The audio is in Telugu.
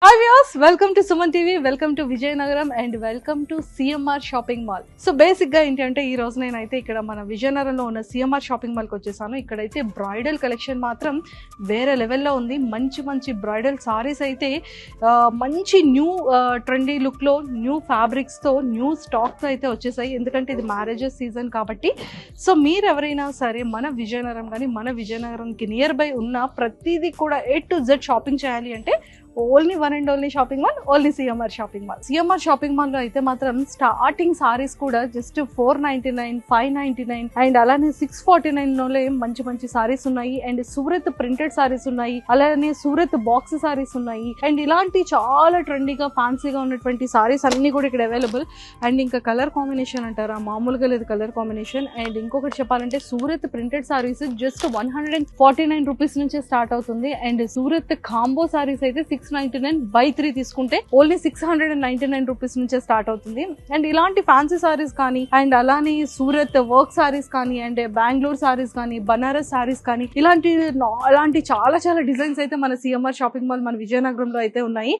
Hi viewers, welcome to Suman TV, welcome to Vijayanagaram and welcome to CMR Shopping Mall. So basic గా ఏంటంటే ఈ రోజు నేనైతే ఇక్కడ మన విజయనగరంలో ఉన్న CMR షాపింగ్ మాల్ కి వచ్చేసాను. ఇక్కడైతే బ్రైడల్ కలెక్షన్ మాత్రం వేరే లెవెల్లో ఉంది. మంచి మంచి బ్రైడల్ సారీస్ అయితే మంచి న్యూ ట్రెండీ లుక్ లో న్యూ ఫ్యాబ్రిక్స్ తో న్యూ స్టాక్స్ అయితే వచ్చేసాయి. ఎందుకంటే ఇది మ్యారేజెస్ సీజన్ కాబట్టి. సో మీరు ఎవరైనా సరే మన విజయనగరం కానీ మన విజయనగరంకి నియర్ బై ఉన్న ప్రతిదీ కూడా A to Z షాపింగ్ చేయాలి అంటే only one and only shopping mall, only CMR shopping mall. CMR shopping mall లో అయితే మాత్రం స్టార్టింగ్ సారీస్ కూడా జస్ట్ 499, 599 అండ్ అలానే 649 లోనే మంచి మంచి సారీస్ ఉన్నాయి. అండ్ సూరత్ ప్రింటెడ్ సారీస్ ఉన్నాయి, అలానే సూరత్ బాక్స్ సారీస్ ఉన్నాయి. అండ్ ఇలాంటి చాలా ట్రెండీగా ఫ్యాన్సీగా ఉన్నటువంటి సారీస్ అన్ని కూడా ఇక్కడ అవైలబుల్. అండ్ ఇంకా కలర్ కాంబినేషన్ అంటారా, మామూలుగా లేదు కలర్ కాంబినేషన్. అండ్ ఇంకొకటి చెప్పాలంటే Surat printed saris just 149 rupees నుంచే స్టార్ట్ అవుతుంది. అండ్ సూరత్ కాంబో సారీస్ అయితే 699 by 3 తీసుకుంటే ఓన్లీ 699 రూపీస్ నుంచే స్టార్ట్ అవుతుంది. అండ్ ఇలాంటి ఫ్యాన్సీ సారీస్ కానీ అండ్ అలానే సూరత్ వర్క్ సారీస్ కానీ అండ్ బెంగళూరు సారీస్ కానీ బనారస్ సారీస్ కానీ ఇలాంటి చాలా చాలా డిజైన్స్ అయితే మన సిఎంఆర్ షాపింగ్ మాల్ మన విజయనగరంలో అయితే ఉన్నాయి.